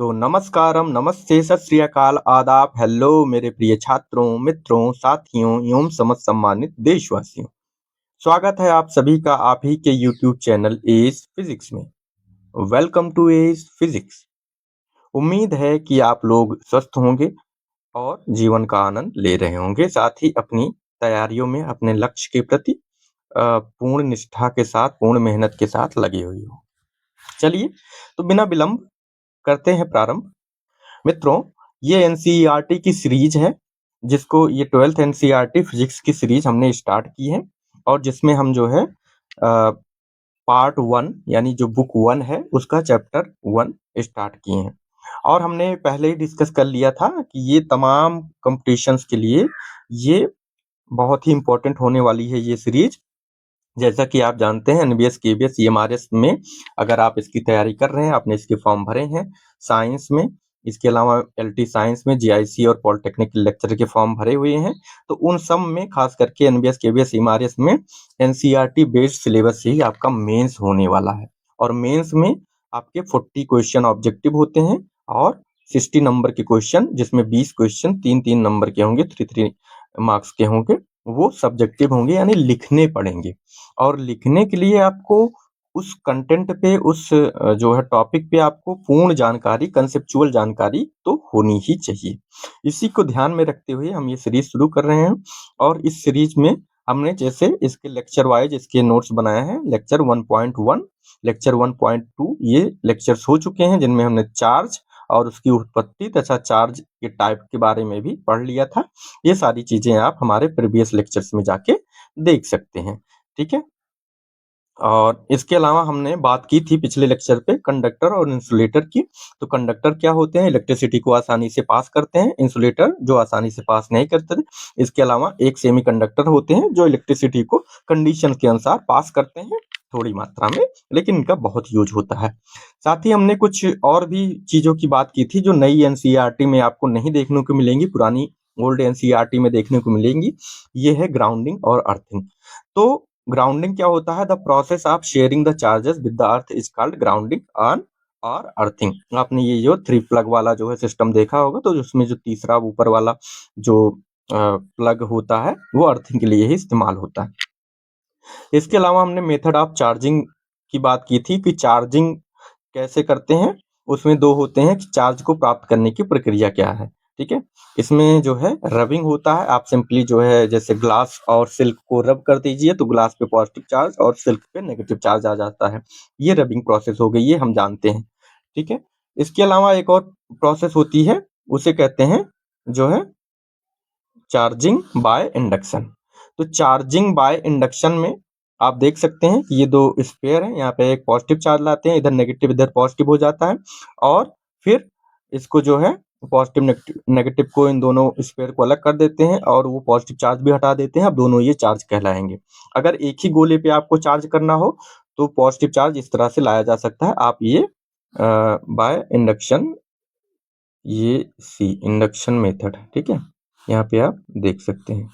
तो नमस्कारम, नमस्ते, सत श्री अकाल, आदाब, हेलो मेरे प्रिय छात्रों, मित्रों, साथियों एवं समस्त सम्मानित देशवासियों। स्वागत है आप सभी का आप ही के YouTube चैनल एज फिजिक्स में। Welcome to Edge Physics. उम्मीद है कि आप लोग स्वस्थ होंगे और जीवन का आनंद ले रहे होंगे, साथ ही अपनी तैयारियों में अपने लक्ष्य के प्रति पूर्ण निष्ठा के साथ, पूर्ण मेहनत के साथ लगे हुए हो। चलिए, तो बिना विलंब करते हैं प्रारंभ। मित्रों, ये एनसीईआरटी की सीरीज है, जिसको ये 12th एनसीईआरटी फिजिक्स की सीरीज हमने स्टार्ट की है और जिसमें हम जो है पार्ट 1 यानी जो बुक 1 है उसका चैप्टर 1 स्टार्ट किए हैं। और हमने पहले ही डिस्कस कर लिया था कि ये तमाम कॉम्पिटिशन्स के लिए ये बहुत ही इम्पोर्टेंट होने वाली है ये सीरीज। जैसा कि आप जानते हैं एनबीएस केबीएस ईएमआरएस में अगर आप इसकी तैयारी कर रहे हैं, आपने इसके फॉर्म भरे हैं साइंस में, इसके अलावा एलटी साइंस में, जीआईसी और पॉलिटेक्निक लेक्चर के फॉर्म भरे हुए हैं, तो उन सब में खास करके एनबीएस केबीएस ईएमआरएस में एनसीईआरटी बेस्ड सिलेबस ही आपका मेंस होने वाला है। और मेंस में आपके 40 क्वेश्चन ऑब्जेक्टिव होते हैं और 60 नंबर के क्वेश्चन, जिसमें 20 क्वेश्चन 3-3 नंबर के होंगे, 3-3 मार्क्स के होंगे, वो सब्जेक्टिव होंगे यानी लिखने पड़ेंगे। और लिखने के लिए आपको उस कंटेंट पे, उस जो है टॉपिक पे आपको पूर्ण जानकारी, कंसेप्चुअल जानकारी तो होनी ही चाहिए। इसी को ध्यान में रखते हुए हम ये सीरीज शुरू कर रहे हैं और इस सीरीज में हमने जैसे इसके लेक्चर वाइज इसके नोट्स बनाए हैं। लेक्चर 1.1, लेक्चर 1.2 ये लेक्चर्स हो चुके हैं, जिनमें हमने चार्ज और उसकी उत्पत्ति तथा चार्ज के टाइप के बारे में भी पढ़ लिया था। ये सारी चीजें आप हमारे प्रीवियस लेक्चर्स में जाके देख सकते हैं, ठीक है। और इसके अलावा हमने बात की थी पिछले लेक्चर पे कंडक्टर और इंसुलेटर की। तो कंडक्टर क्या होते हैं? इलेक्ट्रिसिटी को आसानी से पास करते हैं। इंसुलेटर जो आसानी से पास नहीं करते थे। इसके अलावा एक सेमीकंडक्टर होते हैं जो इलेक्ट्रिसिटी को कंडीशन के अनुसार पास करते हैं, थोड़ी मात्रा में, लेकिन इनका बहुत यूज होता है। साथ ही हमने कुछ और भी चीजों की बात की थी जो नई एनसीईआरटी में आपको नहीं देखने को मिलेंगी, पुरानी ओल्ड एनसीईआरटी में देखने को मिलेंगी। ये है ग्राउंडिंग और अर्थिंग। तो ग्राउंडिंग क्या होता है? The process of sharing the charges with the earth is called grounding on और अर्थिंग। आपने ये जो 3 प्लग वाला जो है सिस्टम देखा होगा, तो उसमें जो तीसरा ऊपर वाला जो प्लग होता है वो अर्थिंग के लिए ही इस्तेमाल होता है। इसके अलावा हमने मेथड ऑफ चार्जिंग की बात की थी कि चार्जिंग कैसे करते हैं। उसमें 2 होते हैं कि चार्ज को प्राप्त करने की प्रक्रिया क्या है, ठीक है। इसमें जो है रबिंग होता है। आप सिंपली जो है जैसे ग्लास और सिल्क को रब कर दीजिए तो ग्लास पे पॉजिटिव चार्ज और सिल्क पे नेगेटिव चार्ज आ जाता है। ये रबिंग प्रोसेस हो गई, ये हम जानते हैं, ठीक है। इसके अलावा एक और प्रोसेस होती है, उसे कहते हैं जो है चार्जिंग बाय इंडक्शन। तो चार्जिंग बाय इंडक्शन में आप देख सकते हैं कि ये 2 स्पेयर हैं, यहाँ पे एक पॉजिटिव चार्ज लाते हैं, इधर नेगेटिव इधर पॉजिटिव हो जाता है, और फिर इसको जो है पॉजिटिव नेगेटिव को, इन दोनों स्पेयर को अलग कर देते हैं और वो पॉजिटिव चार्ज भी हटा देते हैं। अब दोनों ये चार्ज कहलाएंगे। अगर एक ही गोले पे आपको चार्ज करना हो तो पॉजिटिव चार्ज इस तरह से लाया जा सकता है। आप ये बाय इंडक्शन, ये सी इंडक्शन मेथड है, ठीक है। यहाँ पे आप देख सकते हैं,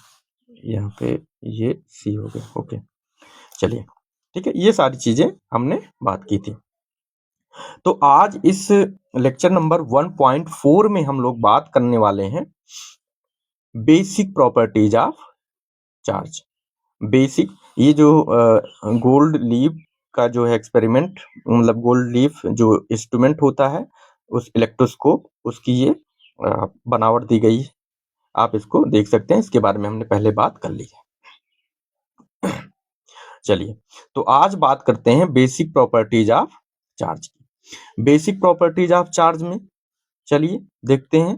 यहाँ पे ये सी हो गया, ओके। चलिए, ठीक है, ये सारी चीजें हमने बात की थी। तो आज इस लेक्चर नंबर 1.4 में हम लोग बात करने वाले हैं basic properties of charge. Basic, ये जो गोल्ड लीफ का जो है एक्सपेरिमेंट, मतलब गोल्ड लीफ जो इंस्ट्रूमेंट होता है, उस इलेक्ट्रोस्कोप, उसकी ये बनावट दी गई है। आप इसको देख सकते हैं, इसके बारे में हमने पहले बात कर ली है। चलिए, तो आज बात करते हैं बेसिक प्रॉपर्टीज ऑफ चार्ज की। बेसिक प्रॉपर्टीज ऑफ चार्ज में चलिए देखते हैं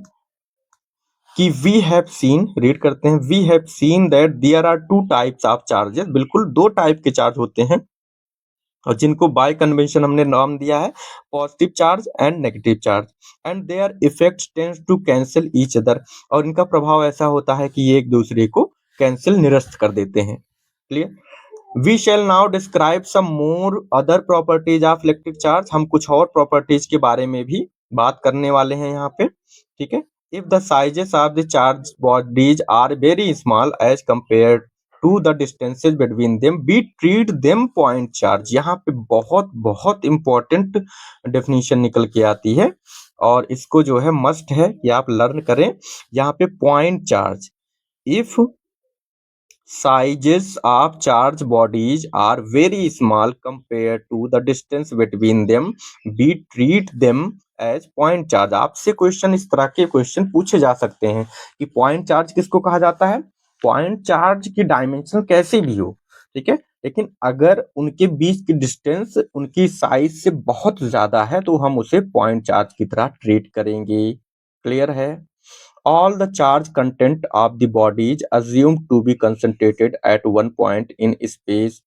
कि वी हैव सीन, रीड करते हैं, we have seen that there are 2 types of charges. बिल्कुल 2 टाइप के चार्ज होते हैं और जिनको बाय कन्वेंशन हमने नाम दिया है positive charge and negative charge, and there effects tends to cancel each other. और इनका प्रभाव ऐसा होता है कि ये एक दूसरे को कैंसिल, निरस्त कर देते हैं। Clear? We shall now describe some more other properties of electric charge. हम कुछ और प्रॉपर्टीज के बारे में भी बात करने वाले हैं यहाँ पे, ठीक है। If the sizes of the charge bodies are very small as compared to the distances between them we treat them point charge. यहाँ पे बहुत बहुत इंपॉर्टेंट डेफिनेशन निकल के आती है और इसको जो है मस्ट है कि आप लर्न करें। यहाँ पे point charge, if sizes of charge bodies are very small compared to the distance between them, we treat them as point charge। आपसे क्वेश्चन, इस तरह के क्वेश्चन पूछे जा सकते हैं कि पॉइंट चार्ज किसको कहा जाता है। पॉइंट चार्ज की डायमेंशन कैसे भी हो, ठीक है, लेकिन अगर उनके बीच की डिस्टेंस उनकी साइज से बहुत ज्यादा है तो हम उसे पॉइंट चार्ज की तरह ट्रीट करेंगे। क्लियर है। All the charge content of the body is assumed to be concentrated at one point in space।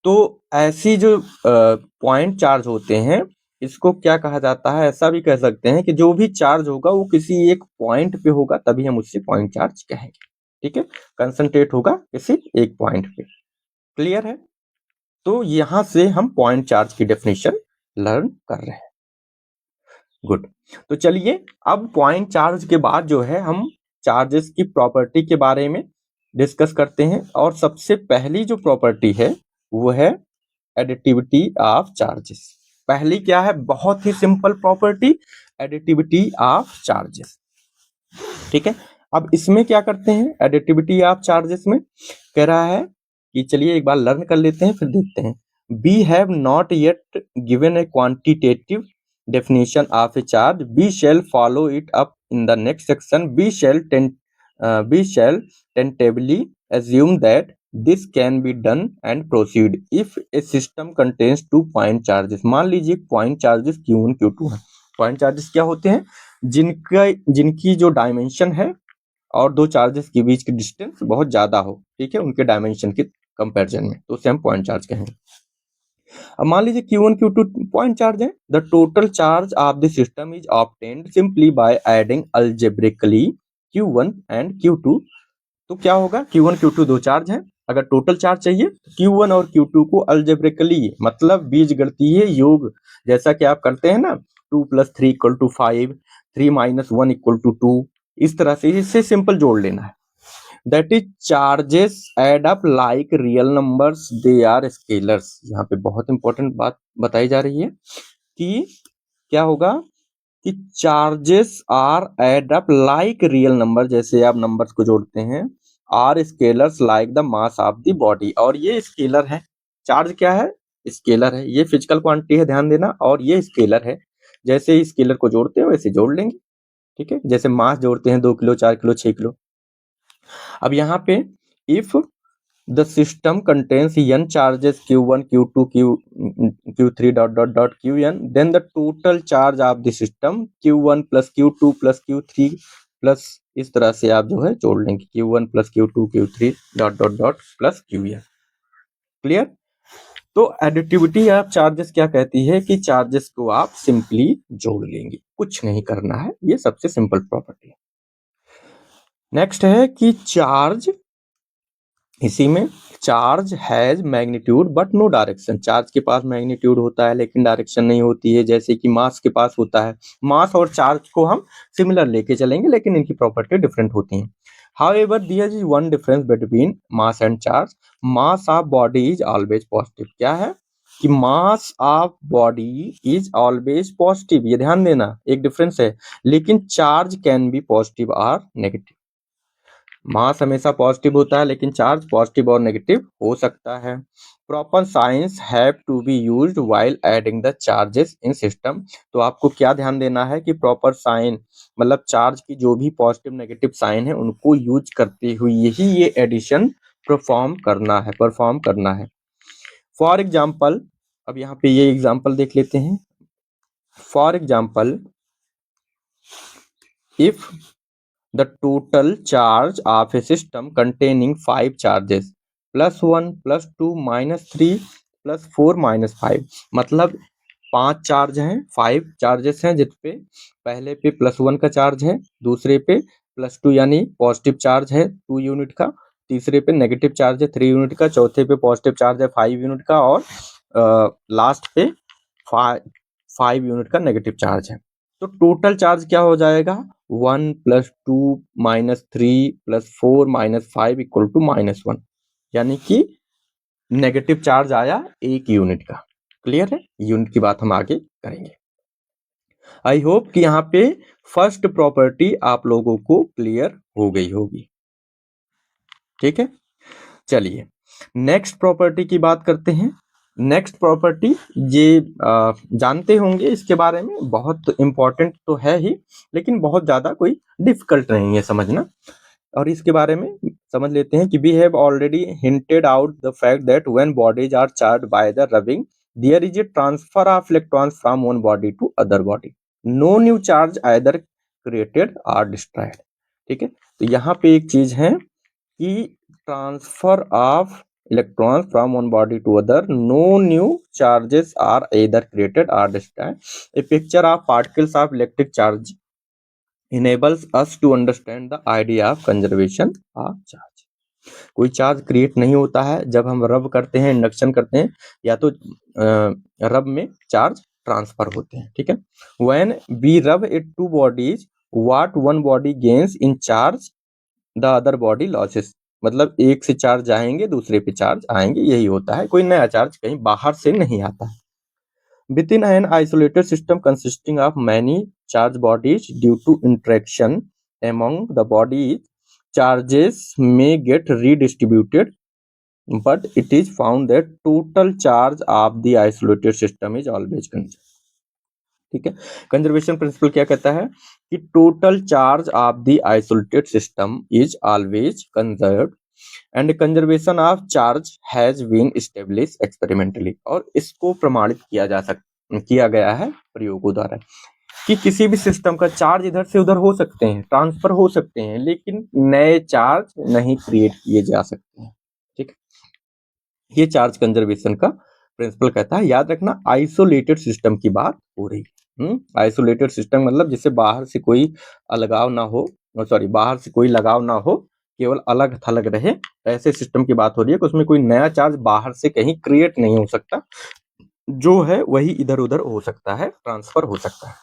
तो ऐसी जो पॉइंट चार्ज होते हैं इसको क्या कहा जाता है, ऐसा भी कह सकते हैं कि जो भी चार्ज होगा वो किसी एक पॉइंट पे होगा तभी हम उससे पॉइंट चार्ज कहेंगे। ठीक है, कंसंट्रेट होगा किसी एक पॉइंट पे। क्लियर है। तो यहां से हम पॉइंट चार्ज की डेफिनेशन लर्न कर रहे हैं। गुड। तो चलिए अब पॉइंट चार्ज के बाद जो है हम चार्जेस की प्रॉपर्टी के बारे में डिस्कस करते हैं और सबसे पहली जो प्रॉपर्टी है वो है एडिटिविटी ऑफ चार्जेस। पहली क्या है, बहुत ही simple property, additivity of charges. ठीक है, अब इसमें क्या करते हैं, एडिटिविटी ऑफ चार्जेस में कह रहा है कि चलिए एक बार लर्न कर लेते हैं फिर देखते हैं। We have not yet given a quantitative definition of a charge. We shall follow it up in the next section. We shall tentatively assume that this can be done and proceed if a system contains 2 point charges। मान लीजिए point charges Q1 Q2 है। point charges क्या होते हैं, जिनकी जो dimension है और दो चार्जेस के बीच की डिस्टेंस बहुत ज्यादा हो, ठीक है, उनके डायमेंशन के कंपैरिजन में, तो उसे हम पॉइंट चार्ज कहेंगे। अब मान लीजिए Q1 Q2 पॉइंट चार्ज है। The total charge of the system is obtained simply by adding algebraically Q1 and Q2। तो क्या होगा, Q1 Q2 दो चार्ज हैं, अगर टोटल चार्ज चाहिए तो Q1 और Q2 को अलजेब्रिकली मतलब बीजगणितीय योग जैसा कि आप करते हैं ना, 2 + 3 = 5, 3 - 1 = 2, इस तरह से इससे सिंपल जोड़ लेना है। That is charges add up like real numbers, they are scalars. यहाँ पे बहुत इंपॉर्टेंट बात बताई जा रही है कि क्या होगा कि charges are add up like real number, जैसे आप नंबर्स को जोड़ते हैं, are scalars like the mass of the body. और ये स्केलर है, चार्ज क्या है, स्केलर है, ये फिजिकल क्वांटिटी है, ध्यान देना, और ये स्केलर है। जैसे स्केलर को जोड़ते हैं वैसे जोड़ लेंगे। ठीक है, जैसे मास जोड़ते हैं 2 किलो 4 किलो 6 किलो। अब यहाँ पे if the system contains n charges Q1 Q2 Q3 ... Qn, then the total charge of the system Q1 + Q2 + Q3 plus, इस तरह से आप जो है जोड़ लेंगे Q1 + Q2 Q3 ... Qn। Clear. तो एडिटिविटी ऑफ चार्जेस क्या कहती है कि चार्जेस को आप सिंपली जोड़ लेंगे, कुछ नहीं करना है, ये सबसे सिंपल प्रॉपर्टी है। नेक्स्ट है कि चार्ज, इसी में charge has magnitude but no direction. Charge के पास मैग्नीट्यूड होता है लेकिन डायरेक्शन नहीं होती है, जैसे कि मास के पास होता है। मास और चार्ज को हम सिमिलर लेके चलेंगे लेकिन इनकी प्रॉपर्टी डिफरेंट होती हैं। However, there is one difference between mass and charge. Mass of body is always positive। क्या है कि mass of body is always positive, ये ध्यान देना, एक डिफरेंस है, लेकिन चार्ज कैन बी पॉजिटिव और नेगेटिव। मास हमेशा पॉजिटिव होता है लेकिन चार्ज पॉजिटिव और नेगेटिव हो सकता है। Proper signs have to be used while adding the charges in system. तो आपको क्या ध्यान देना है कि प्रॉपर साइन मतलब चार्ज की जो भी पॉजिटिव नेगेटिव साइन है उनको यूज करते हुए ही ये एडिशन परफॉर्म करना है। फॉर एग्जाम्पल, अब यहाँ पे ये एग्जाम्पल देख लेते हैं। For example, if the total charge of a system containing 5 charges +1 +2 -3 +4 -5, मतलब 5 चार्ज हैं, 5 चार्जेस हैं, जिसपे पहले पे +1 का चार्ज है, दूसरे पे +2 यानी पॉजिटिव चार्ज है 2 यूनिट का, तीसरे पे नेगेटिव चार्ज है 3 यूनिट का, चौथे पे पॉजिटिव चार्ज है 5 यूनिट का, और लास्ट पे 5 यूनिट का नेगेटिव चार्ज है। तो टोटल चार्ज क्या हो जाएगा, 1 + 2 - 3 + 4 - 5 = -1, यानी कि नेगेटिव चार्ज आया 1 यूनिट का। क्लियर है? यूनिट की बात हम आगे करेंगे। आई होप कि यहाँ पे फर्स्ट प्रॉपर्टी आप लोगों को क्लियर हो गई होगी। ठीक है, चलिए नेक्स्ट प्रॉपर्टी की बात करते हैं। नेक्स्ट प्रॉपर्टी ये जानते होंगे इसके बारे में, बहुत इंपॉर्टेंट तो है ही, लेकिन बहुत ज्यादा कोई डिफिकल्ट नहीं है समझना। और इसके बारे में समझ लेते हैं कि we have already hinted out the fact that when bodies are charged by the rubbing there is a transfer of electrons from one body to other body, no new charge either created और destroyed. ठीक है, तो यहाँ पे एक चीज है कि transfer of electrons from one body to other, no new charges are either created or destroyed. A picture of particles of electric charge enables us to understand the idea of conservation of charge. कोई charge create नहीं होता है जब हम रब करते हैं, induction करते हैं, या तो रब में चार्ज ट्रांसफर होते हैं। ठीक है, when we rub it two bodies, what one body gains in charge the other body losses, मतलब एक से चार्ज जाएंगे दूसरे पे चार्ज आएंगे, यही होता है, कोई नया चार्ज कहीं बाहर से नहीं आता है। Within an isolated system consisting of many charge bodies due to interaction among the bodies, charges may get redistributed, but it is found that total charge of the isolated system is always conserved. ठीक है, conservation principal क्या कहता है कि total charge of the isolated system is always conserved and conservation of charge has been established experimentally, और इसको प्रमाणित किया गया है प्रयोगों द्वारा कि किसी भी सिस्टम का चार्ज इधर से उधर हो सकते हैं, ट्रांसफर हो सकते हैं, लेकिन नए चार्ज नहीं क्रिएट किए जा सकते हैं। ठीक, ये चार्ज कंजर्वेशन का प्रिंसिपल कहता है। याद रखना आइसोलेटेड सिस्टम की बात हो रही है। आइसोलेटेड सिस्टम मतलब जिससे बाहर से कोई अलगाव ना हो, सॉरी बाहर से कोई लगाव ना हो, केवल अलग थलग रहे, ऐसे सिस्टम की बात हो रही है कि उसमें कोई नया चार्ज बाहर से कहीं क्रिएट नहीं हो सकता, जो है वही इधर उधर हो सकता है, ट्रांसफर हो सकता है।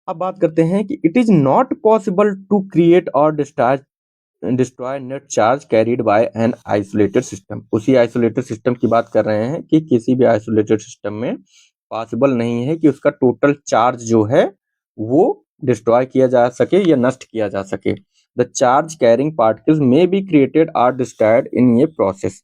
अब बात करते हैं कि it is not possible to create or destroy net charge carried by an isolated system. उसी आइसोलेटेड सिस्टम की बात कर रहे हैं कि किसी भी आइसोलेटेड सिस्टम में पॉसिबल नहीं है कि उसका टोटल चार्ज जो है वो डिस्ट्रॉय किया जा सके या नष्ट किया जा सके। The charge carrying particles may be created और डिस्ट्रॉयड इन ए प्रोसेस।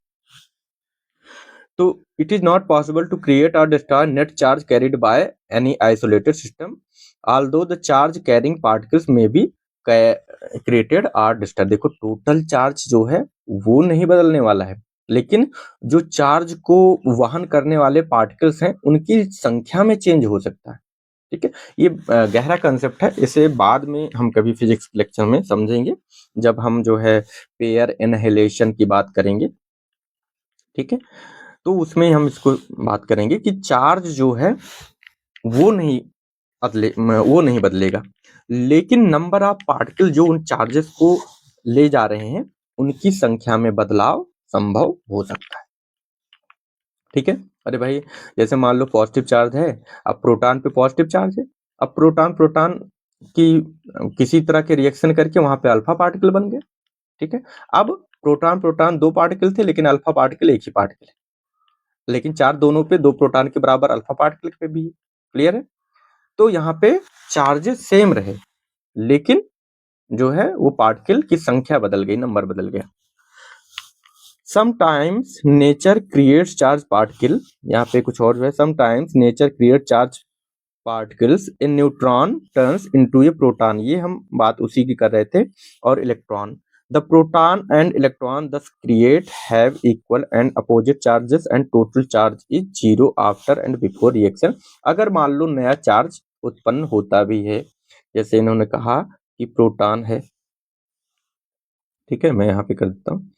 तो it is not possible to create or destroy net charge carried by any isolated system, although the charge carrying particles may be created or destroyed। देखो total charge जो है वो नहीं बदलने वाला है, लेकिन जो चार्ज को वहन करने वाले पार्टिकल्स हैं उनकी संख्या में चेंज हो सकता है। ठीक है, ये गहरा कंसेप्ट है, इसे बाद में हम कभी फिजिक्स लेक्चर में समझेंगे जब हम जो है पेयर इनहेलेशन की बात करेंगे। ठीक है, तो उसमें हम इसको बात करेंगे कि चार्ज जो है वो नहीं बदलेगा, लेकिन नंबर ऑफ पार्टिकल जो उन चार्जेस को ले जा रहे हैं उनकी संख्या में बदलाव संभव हो सकता है। ठीक है, अरे भाई जैसे मान लो पॉजिटिव चार्ज है, अब प्रोटॉन पे पॉजिटिव चार्ज है, अब प्रोटॉन प्रोटॉन की किसी तरह के रिएक्शन करके वहां पे अल्फा पार्टिकल बन गए। ठीक है, अब प्रोटॉन प्रोटॉन दो पार्टिकल थे, लेकिन अल्फा पार्टिकल एक ही पार्टिकल है, लेकिन चार्ज दोनों पे, दो प्रोटॉन के बराबर अल्फा पार्टिकल पे भी है। क्लियर है? तो यहाँ पे चार्जेस सेम रहे, लेकिन जो है वो पार्टिकल की संख्या बदल गई, नंबर बदल गया। Sometimes nature creates charge particle, यहाँ पे कुछ और जो है, sometimes nature create charge particles in neutron turns into a proton, ये हम बात उसी की कर रहे थे, और electron. The proton and electron thus create have equal and opposite charges and total charge is zero after and before reaction. अगर मान लो नया चार्ज उत्पन्न होता भी है, जैसे इन्होंने कहा कि प्रोटॉन है, ठीक है, मैं यहाँ पे कर देता हूँ,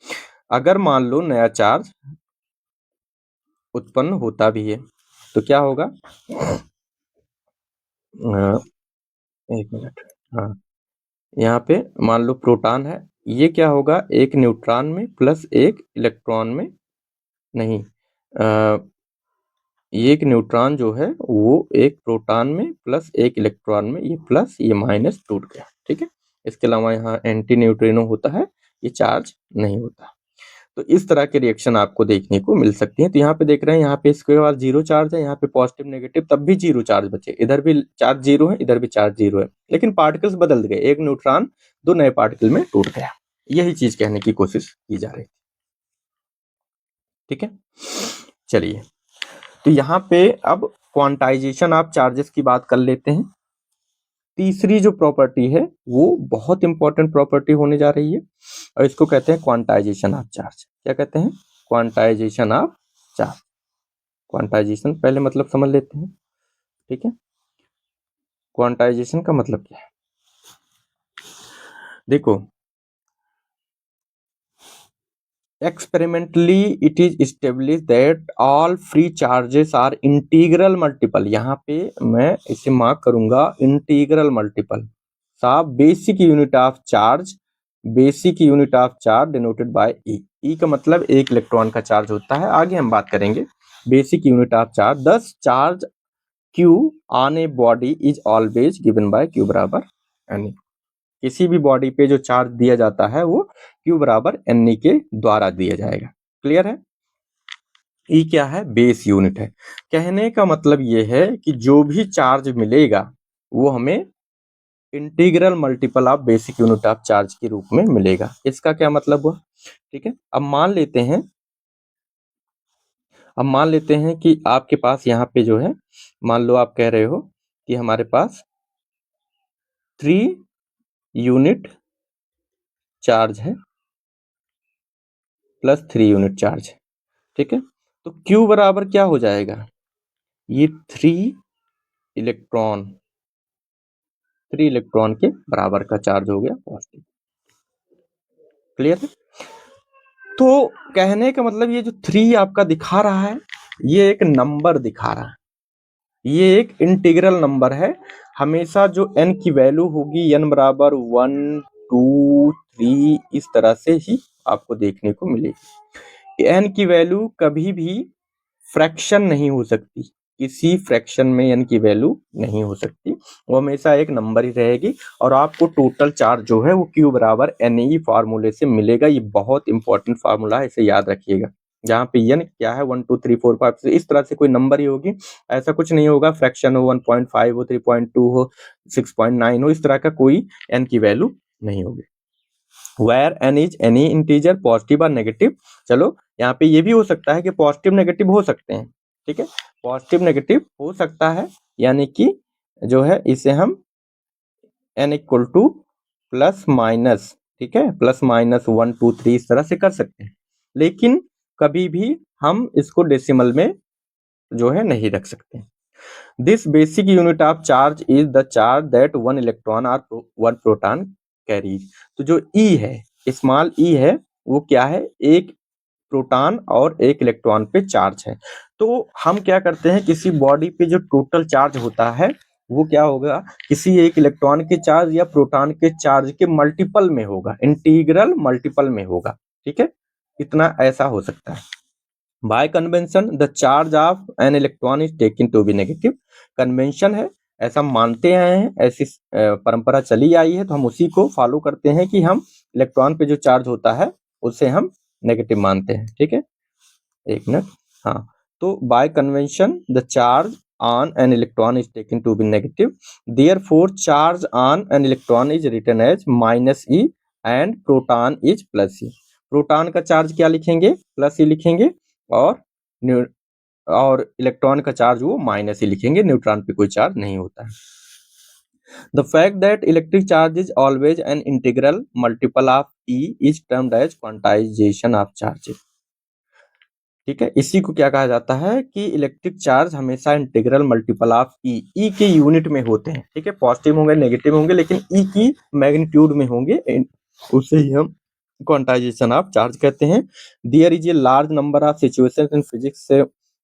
अगर मान लो नया चार्ज उत्पन्न होता भी है तो क्या होगा, एक मिनट, हाँ, यहाँ पे मान लो प्रोटॉन है, ये क्या होगा, एक न्यूट्रॉन में प्लस एक इलेक्ट्रॉन में, नहीं एक न्यूट्रॉन जो है वो एक प्रोटॉन में प्लस एक इलेक्ट्रॉन में, ये प्लस ये माइनस टूट गया, ठीक है। इसके अलावा यहाँ एंटी न्यूट्रिनो होता है, ये चार्ज नहीं होता। तो इस तरह के रिएक्शन आपको देखने को मिल सकती हैं। तो यहाँ पे देख रहे हैं, यहाँ पे इसके बाद जीरो चार्ज है, यहाँ पे पॉजिटिव नेगेटिव, तब भी जीरो चार्ज बचे, इधर भी चार्ज जीरो है, इधर भी चार्ज जीरो है, लेकिन पार्टिकल्स बदल गए, एक न्यूट्रॉन दो नए पार्टिकल में टूट गया। यही चीज कहने की कोशिश की जा रही है, ठीक है। चलिए, तो यहाँ पे अब क्वांटाइजेशन ऑफ चार्जेस की बात कर लेते हैं। तीसरी जो प्रॉपर्टी है वो बहुत इंपॉर्टेंट प्रॉपर्टी होने जा रही है, और इसको कहते हैं क्वांटाइजेशन ऑफ चार्ज। क्या कहते हैं? Quantization of charge. क्वांटाइजेशन पहले मतलब समझ लेते हैं, ठीक है। क्वांटाइजेशन का मतलब क्या है? देखो, experimentally it is establish that all free charges are integral multiple. यहाँ पे मैं इसे मार्क करूंगा, इंटीग्रल मल्टीपल साफ basic unit of charge, basic unit of charge denoted by e. E का मतलब एक इलेक्ट्रॉन का चार्ज होता है, आगे हम बात करेंगे। बेसिक यूनिट ऑफ चार्ज, दस charge Q on a body is always given by Q बराबर एन। किसी भी बॉडी पे जो चार्ज दिया जाता है वो Q बराबर एन के द्वारा दिया जाएगा। क्लियर है? ई क्या है? बेस यूनिट है। कहने का मतलब ये है कि जो भी चार्ज मिलेगा वो हमें integral multiple of basic unit of charge के रूप में मिलेगा। इसका क्या मतलब हुआ? ठीक है, अब मान लेते हैं कि आपके पास यहाँ पे जो है, मान लो आप कह रहे हो कि हमारे पास 3 यूनिट चार्ज है प्लस 3 यूनिट चार्ज है, ठीक है। तो Q बराबर क्या हो जाएगा? ये 3 इलेक्ट्रॉन के बराबर का चार्ज हो गया पॉजिटिव। क्लियर है? तो कहने का मतलब ये जो 3 आपका दिखा रहा है, ये एक नंबर दिखा रहा है, ये एक इंटीग्रल नंबर है। हमेशा जो n की वैल्यू होगी, n बराबर 1 2 3 इस तरह से ही आपको देखने को मिलेगी। n की वैल्यू कभी भी फ्रैक्शन नहीं हो सकती, किसी फ्रैक्शन में n की वैल्यू नहीं हो सकती, वो हमेशा एक नंबर ही रहेगी। और आपको टोटल चार्ज जो है वो Q बराबर NE फार्मूले से मिलेगा। ये बहुत इंपॉर्टेंट फार्मूला है, इसे याद रखिएगा। जहाँ पे n क्या है, 1 2 3 4 5 इस तरह से कोई नंबर ही होगी, ऐसा कुछ नहीं होगा फ्रैक्शन हो, 1.5 हो, 3.2 हो, 6.9 हो, इस तरह का कोई n की वैल्यू नहीं होगी। Where n is any integer positive और नेगेटिव। चलो, यहाँ पे ये भी हो सकता है कि पॉजिटिव नेगेटिव हो सकते हैं, ठीक है, पॉजिटिव नेगेटिव हो सकता है, यानी कि जो है इसे हम n equal two plus minus, ठीक है, प्लस माइनस 1 2 3 इस तरह से कर सकते हैं, लेकिन कभी भी हम इसको डेसिमल में जो है नहीं रख सकते। This basic unit of charge is the charge that one electron और वन प्रोटॉन कैरीज। तो जो E है, स्मॉल e है, वो क्या है? एक प्रोटॉन और एक इलेक्ट्रॉन पे चार्ज है। तो हम क्या करते हैं, किसी बॉडी पे जो टोटल चार्ज होता है वो क्या होगा? किसी एक इलेक्ट्रॉन के चार्ज या प्रोटॉन के चार्ज के मल्टीपल में होगा, इंटीग्रल मल्टीपल में होगा, ठीक है। इतना ऐसा हो सकता है। By convention the charge of an electron is taken to be negative. Convention है, ऐसा मानते आए हैं, ऐसी परंपरा चली आई है, तो हम उसी को फॉलो करते हैं कि हम इलेक्ट्रॉन पे जो चार्ज होता है उसे हम नेगेटिव मानते हैं, ठीक है। एक मिनट, हाँ, तो by convention the charge on an electron is taken to be negative, therefore charge on an electron is written as minus e and proton is plus e. Proton का चार्ज क्या लिखेंगे? प्लस ई लिखेंगे, और और electron का charge वो minus ही लिखेंगे, neutron पे कोई चार्ज नहीं होता है। The fact that electric charge is always an integral multiple of e is termed as quantization of charges, ठीक है। इसी को क्या कहा जाता है कि इलेक्ट्रिक चार्ज हमेशा integral multiple of e, e के यूनिट में होते हैं, ठीक है, पॉजिटिव होंगे नेगेटिव होंगे, लेकिन ई की मैग्नीट्यूड में होंगे, उसे ही हम क्वांटाइजेशन ऑफ चार्ज कहते हैं। There is a large number of situations in physics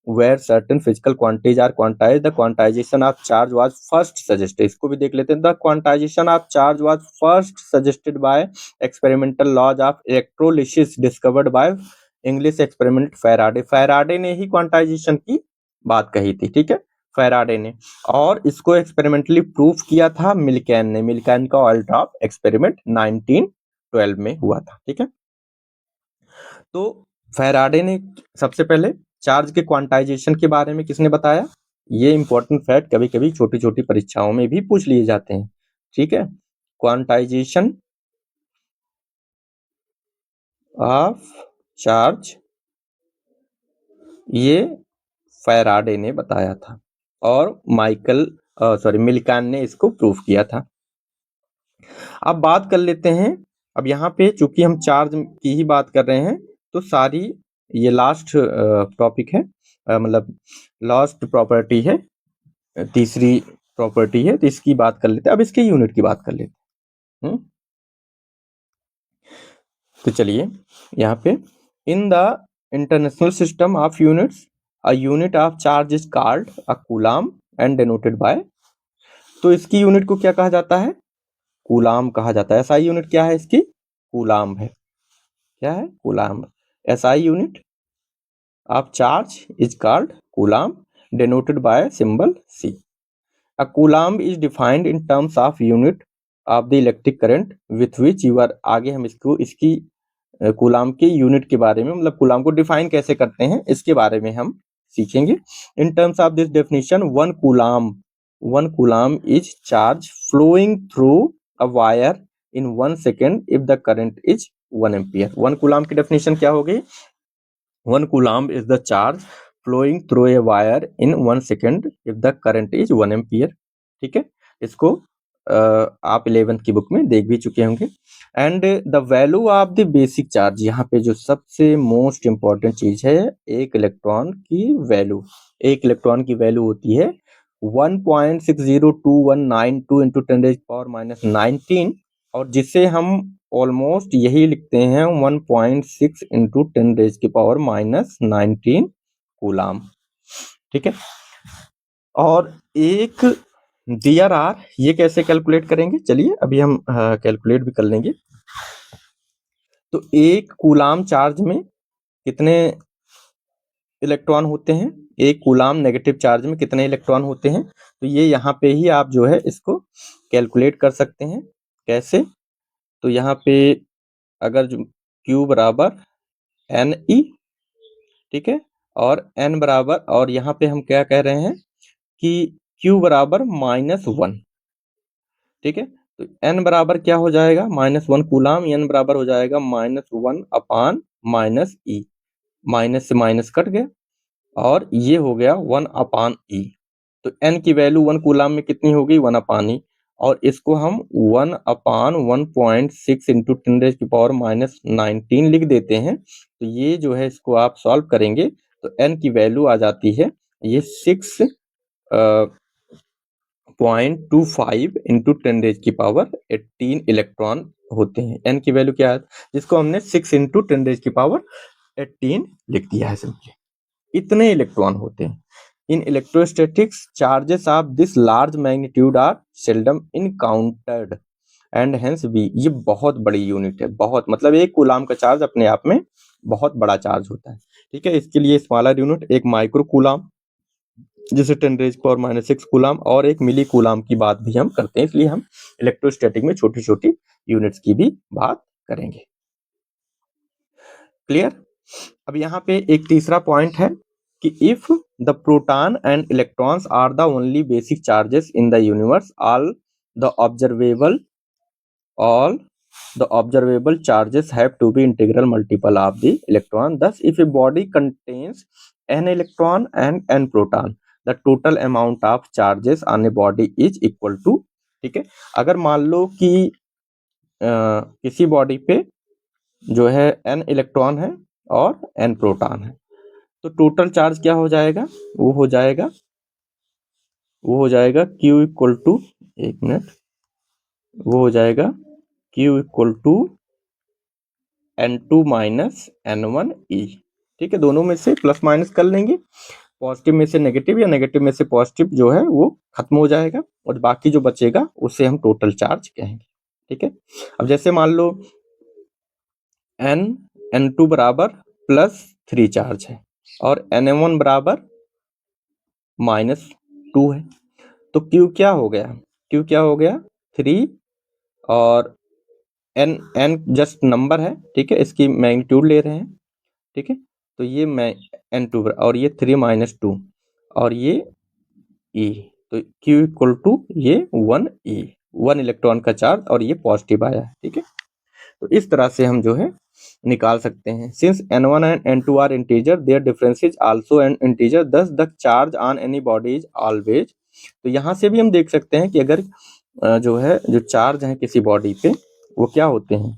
where certain physical quantities are quantized, the quantization of charge was first suggested। इसको भी देख लेते हैं। The quantization of charge was first suggested by experimental laws of electrolysis discovered by English experiment Faraday। Faraday ने ही quantization की बात कही थी, ठीक है, फैराडे ने। और इसको एक्सपेरिमेंटली प्रूफ किया था मिल्कैन ने। मिल्कैन का ऑयल ड्रॉप एक्सपेरिमेंट 1912 में हुआ था, ठीक है। तो फैराडे ने सबसे पहले चार्ज के क्वांटाइजेशन के बारे में किसने बताया? ये इंपॉर्टेंट फैक्ट कभी कभी छोटी छोटी परीक्षाओं में भी पूछ लिए जाते हैं, ठीक है। क्वांटाइजेशन ऑफ चार्ज ये फैराडे ने बताया था और मिल्कैन ने इसको प्रूफ किया था। अब बात कर लेते हैं, अब यहाँ पे चूंकि हम चार्ज की ही बात कर रहे हैं तो सारी ये लास्ट टॉपिक है, मतलब लास्ट प्रॉपर्टी है, तीसरी प्रॉपर्टी है, तो इसकी बात कर लेते हैं। अब इसके यूनिट की बात कर लेते हैं। तो चलिए यहाँ पे, in the international system of units a unit of charge is called a coulomb and denoted by. तो इसकी यूनिट को क्या कहा जाता है? कूलाम कहा जाता है। एसआई यूनिट क्या है इसकी? कूलाम है। क्या है? Coulomb. SI unit of charge is called coulomb, denoted by symbol C। A coulomb is defined in terms of unit of the electric current with which you are। आगे हम इसकी coulomb के यूनिट के बारे में, मतलब कूलाम को define कैसे करते हैं इसके बारे में हम सीखेंगे। In terms of this definition, one coulomb is charge flowing through a wire in 1 second if the current is 1 ampere. One coulomb की डेफिनेशन क्या होगी? 1 coulomb is the charge flowing through a wire in 1 second if the current is 1 ampere। ठीक है, इसको आप 11th की book में देख भी चुके होंगे। And the value of the basic charge, यहाँ पे जो सबसे मोस्ट इंपॉर्टेंट चीज है, एक इलेक्ट्रॉन की वैल्यू। एक इलेक्ट्रॉन की वैल्यू होती है 1.602192 इंटू 10⁻⁻19, और जिसे हम ऑलमोस्ट यही लिखते हैं 1.6 इंटू 10⁻⁻19 कूलाम, ठीक है। और एक DRR ये कैसे कैलकुलेट करेंगे? चलिए अभी हम कैलकुलेट भी कर लेंगे। तो एक कूलाम चार्ज में कितने इलेक्ट्रॉन होते हैं? एक कूलाम नेगेटिव चार्ज में कितने इलेक्ट्रॉन होते हैं? तो ये यहाँ पे ही आप जो है इसको कैलकुलेट कर सकते हैं। कैसे? तो यहाँ पे अगर जो Q बराबर NE, ठीक है, और N बराबर, और यहाँ पे हम क्या कह रहे हैं कि Q बराबर -1, ठीक है। तो N बराबर क्या हो जाएगा? -1 कूलाम, N बराबर हो जाएगा -1 अपान -E, माइनस से माइनस कट गया और ये हो गया 1 अपान E। तो N की वैल्यू 1 कूलाम में कितनी होगी? 1 अपान E, और इसको हम 1 अपान 1.6 इंटू 10⁻⁻19 लिख देते हैं। तो ये जो है इसको आप सॉल्व करेंगे तो N की वैल्यू आ जाती है ये 6.25 इंटू 10⁻18 इलेक्ट्रॉन होते हैं। N की वैल्यू क्या है? जिसको हमने 6 इंटू 10⁻18 लिख दिया है सिंपली। इतने इलेक्ट्रॉन होते हैं। In electrostatics charges of this large magnitude are seldom encountered and hence be. ये बहुत बड़ी यूनिट है, बहुत, मतलब एक कूलाम का चार्ज अपने आप में बहुत बड़ा चार्ज होता है, ठीक है। इसके लिए स्मॉलर यूनिट एक माइक्रो कूलाम, जिसे 10⁻⁻6 कूलाम, और एक मिली कूलाम की बात भी हम करते हैं, इसलिए हम इलेक्ट्रोस्टैटिक में छोटी छोटी यूनिट्स की भी बात करेंगे। क्लियर? अब यहाँ पे एक तीसरा पॉइंट है कि if the proton and electrons are the only basic charges in the universe, all the observable charges have to be integral multiple of the electron. Thus, if a body contains n electron and n proton, the total amount of charges on a body is equal to, ठीक है। अगर मान लो कि किसी body पे जो है n electron है और n प्रोटॉन है, तो टोटल चार्ज क्या हो जाएगा? वो हो जाएगा Q इक्वल टू, एक मिनट, वो हो जाएगा Q equal to N2 minus N1E, ठीक है। दोनों में से प्लस माइनस कर लेंगे, पॉजिटिव में से नेगेटिव या नेगेटिव में से पॉजिटिव जो है वो खत्म हो जाएगा, और बाकी जो बचेगा उसे हम टोटल चार्ज कहेंगे, ठीक है। अब जैसे मान लो N2 बराबर +3 चार्ज है और N1 बराबर -2 है। तो Q क्या हो गया? Q क्या हो गया? 3 और n जस्ट नंबर है, ठीक है, इसकी मैग्नीट्यूड ले रहे हैं, ठीक है। तो ये मैं n2 और ये 3 - 2 और ये E, तो Q इक्वल टू ये 1E, 1 इलेक्ट्रॉन का चार्ज और ये पॉजिटिव आया है, ठीक है। तो इस तरह से हम जो है निकाल सकते हैं। Since n1 and n2 are integer, their difference is also an integer, thus the charge on any body is always. तो यहाँ से भी हम देख सकते हैं कि अगर जो है जो चार्ज है किसी बॉडी पे वो क्या होते हैं।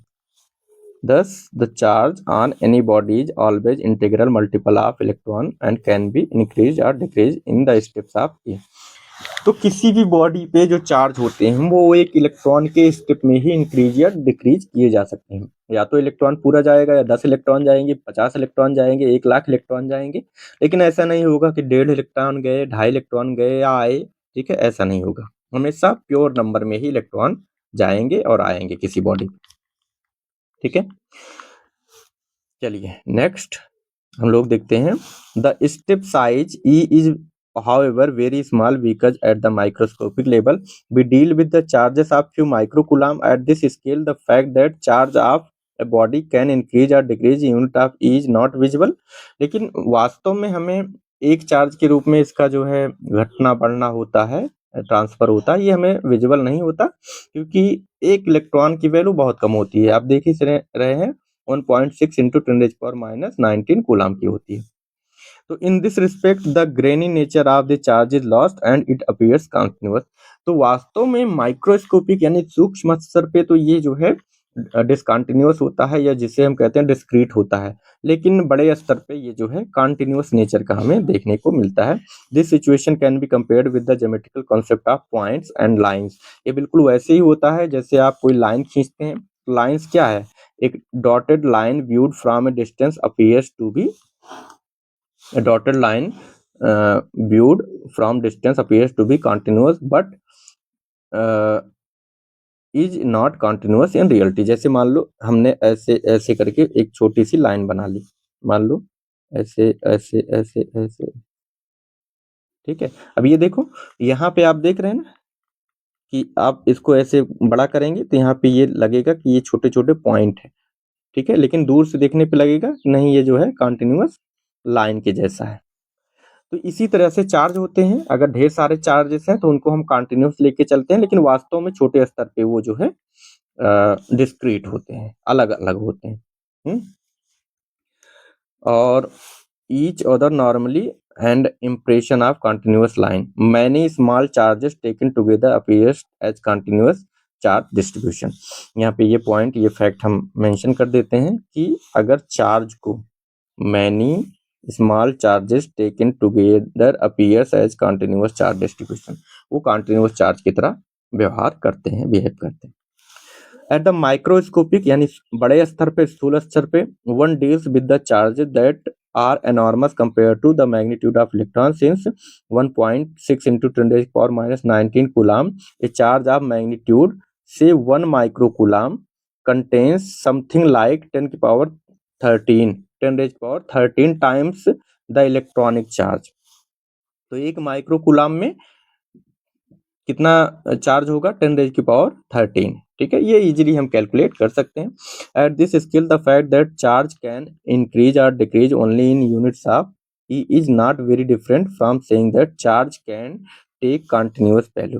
Thus, the charge on any body is always integral multiple of electron and can be increased or decreased in the steps of A. तो किसी भी बॉडी पे जो चार्ज होते हैं वो एक इलेक्ट्रॉन के स्टेप में ही इंक्रीज या डिक्रीज किए जा सकते हैं। या तो इलेक्ट्रॉन पूरा जाएगा, या 10 इलेक्ट्रॉन जाएंगे, 50 इलेक्ट्रॉन जाएंगे, 1 लाख इलेक्ट्रॉन जाएंगे। लेकिन ऐसा नहीं होगा कि 1.5 इलेक्ट्रॉन गए, 2.5 इलेक्ट्रॉन गए या आए, ठीक है, ऐसा नहीं होगा। हमेशा प्योर नंबर में ही इलेक्ट्रॉन जाएंगे और आएंगे किसी बॉडी पे, ठीक है। चलिए नेक्स्ट हम लोग देखते हैं। The step size E is however very small because at the microscopic level we deal with the charges of few microcoulomb. At this scale the fact that charge of a body can increase or decrease unit of E is not visible. लेकिन वास्तव में हमें एक charge के रूप में इसका जो है घटना बढ़ना होता है, ट्रांसफर होता है, ये हमें विजिबल नहीं होता क्योंकि एक इलेक्ट्रॉन की वैल्यू बहुत कम होती है। आप देख ही रहे हैं 1.6 × 10⁻⁻19 कूलम की होती है। तो in this respect the granny nature of the charge is lost and it appears continuous. तो वास्तव में माइक्रोस्कोपिक यानी सूक्ष्म स्तर पे तो ये जो है डिसकंटिन्यूअस होता है, या जिसे हम कहते हैं डिस्क्रीट होता है। लेकिन बड़े स्तर पे ये जो है कंटिन्यूअस नेचर का हमें देखने को मिलता है। This situation can be compared with the geometrical concept of points and lines. ये बिल्कुल वैसे ही होता है जैसे आप कोई लाइन खींचते हैं। लाइंस क्या है? एक dotted line viewed from a distance appears to be a dotted line viewed from distance appears to be continuous but is not continuous in reality। जैसे मान लो हमने ऐसे ऐसे करके एक छोटी सी लाइन बना ली, मान लो ऐसे ऐसे ऐसे ऐसे, ठीक है। अब ये देखो यहाँ पे आप देख रहे हैं ना कि आप इसको ऐसे बड़ा करेंगे तो यहाँ पे ये लगेगा कि ये छोटे छोटे पॉइंट है, ठीक है। लेकिन दूर से देखने पे लगेगा नहीं, ये जो है कंटिन्यूअस लाइन के जैसा है। तो इसी तरह से चार्ज होते हैं। अगर ढेर सारे चार्जेस हैं तो उनको हम कंटिन्यूअस लेके चलते हैं, लेकिन वास्तव में छोटे स्तर पे वो जो है डिस्क्रीट होते हैं, अलग अलग होते हैं। और each other normally and impression of continuous line, many small charges taken together appears as continuous charge distribution. यहाँ पे ये पॉइंट, ये फैक्ट हम मेंशन कर देते हैं कि अगर चार्ज को many small charges taken together appears as continuous charge distribution, वो कंटिन्यूअस चार्ज की तरह व्यवहार करते हैं, बिहेव करते हैं। एट द माइक्रोस्कोपिक यानी बड़े स्तर पे, स्थूल स्तर पे, one deals with the charges that are enormous compared to the magnitude of electron. Since 1.6 × 10⁻⁻19 coulomb, a charge of magnitude say 1 microcoulomb contains something like 10⁻13 times the electronic charge। तो एक microcoulomb में कितना चार्ज होगा? 10⁻13, ठीक है। ये easily हम calculate कर सकते हैं। At this scale the fact that charge can increase or decrease only in units of E is not very different from saying that charge can take continuous value.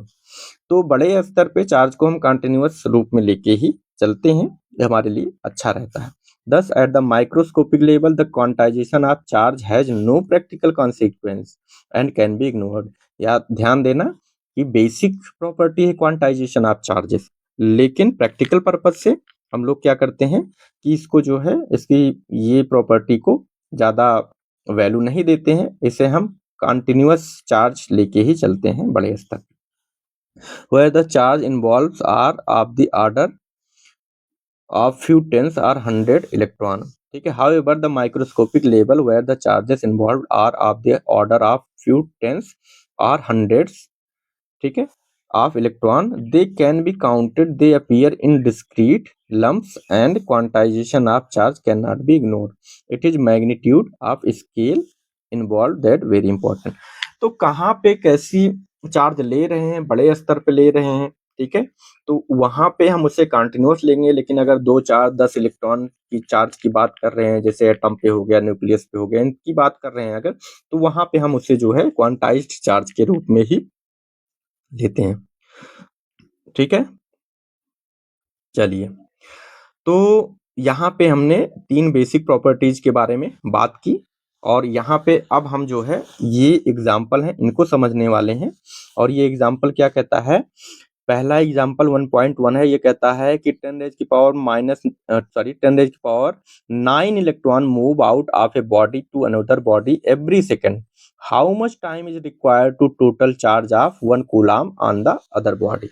तो बड़े स्तर पे चार्ज को हम कंटिन्यूअस रूप में लेके ही चलते हैं, हमारे लिए अच्छा रहता है। Thus, at the microscopic level, the quantization of charge has no practical consequence and can be ignored। या ध्यान देना कि बेसिक प्रॉपर्टी है क्वांटाइजेशन ऑफ चार्जेस, लेकिन प्रैक्टिकल पर्पज से हम लोग क्या करते हैं कि इसको जो है इसकी ये प्रॉपर्टी को ज़्यादा वैल्यू नहीं देते हैं, इसे हम कंटिन्यूअस चार्ज लेके ही चलते हैं बड़े स्तर पर। Where the charge involves are of the order of few tens or 100 electron, ठीक है। However, the microscopic level where the charges involved are of the order of few tens or hundreds, ठीक है, of electron, they can be counted, they appear in discrete lumps and quantization of charge cannot be ignored। It is magnitude of scale involved that very important। तो कहाँ पे कैसी charge ले रहे हैं, बड़े स्तर पे ले रहे हैं, ठीक है, तो वहां पे हम उसे कंटिन्यूस लेंगे। लेकिन अगर 2 4 10 इलेक्ट्रॉन की चार्ज की बात कर रहे हैं, जैसे एटम पे हो गया, न्यूक्लियस पे हो गया, इनकी बात कर रहे हैं अगर, तो वहां पे हम उसे जो है क्वांटाइज्ड चार्ज के रूप में ही लेते हैं, ठीक है। चलिए, तो यहाँ पे हमने 3 बेसिक प्रॉपर्टीज के बारे में बात की, और यहाँ पे अब हम जो है ये एग्जाम्पल है इनको समझने वाले हैं। और ये एग्जाम्पल क्या कहता है, पहला एग्जाम्पल 1.1 है, ये कहता है कि 10 रेज की power 9 electron move out of a body to another body every second, how much time is required to total charge of 1 coulomb on the other body.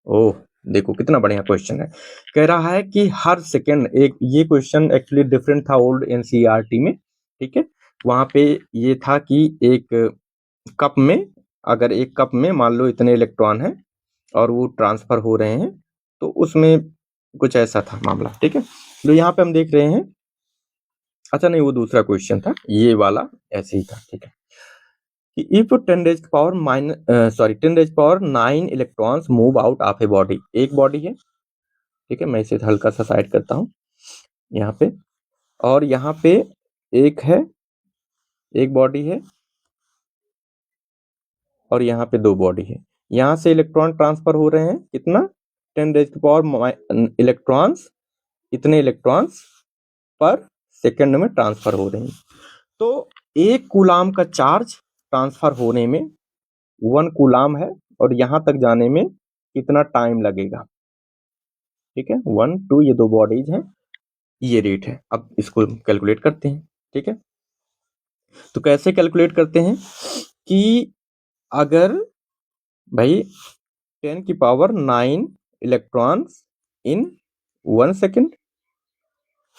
Oh, देखो कितना बढ़िया क्वेश्चन है। कह रहा है कि हर सेकेंड, एक ये क्वेश्चन एक्चुअली डिफरेंट था ओल्ड एनसीईआरटी में, ठीक है। वहां पे ये था कि एक कप में, अगर एक कप में मान लो इतने इलेक्ट्रॉन हैं और वो ट्रांसफर हो रहे हैं, तो उसमें कुछ ऐसा था मामला, ठीक है। तो यहाँ पे हम देख रहे हैं, अच्छा नहीं, वो दूसरा क्वेश्चन था, ये वाला ऐसे ही था, ठीक है। If 10 raise power 10 raise power 9 electrons move out of a body, एक बॉडी है, ठीक है, मैं इसे हल्का सा साइड करता हूँ यहाँ पे, और यहाँ पे एक है, एक बॉडी है, और यहाँ पे 2 बॉडी है। यहाँ से इलेक्ट्रॉन ट्रांसफर हो रहे हैं कितना, 10 रेज की पावर इलेक्ट्रॉन्स, इतने इलेक्ट्रॉन्स पर सेकंड में ट्रांसफर हो रहे हैं। तो 1 कूलाम का चार्ज ट्रांसफर होने में 1 कूलाम है, और यहाँ तक जाने में कितना टाइम लगेगा, ठीक है। 1 2, ये 2 बॉडीज हैं, ये रेट है। अब इसको कैलकुलेट करते हैं, ठीक है। तो कैसे कैलकुलेट करते हैं कि अगर भाई 10 की पावर 9 इलेक्ट्रॉन्स इन 1 सेकेंड,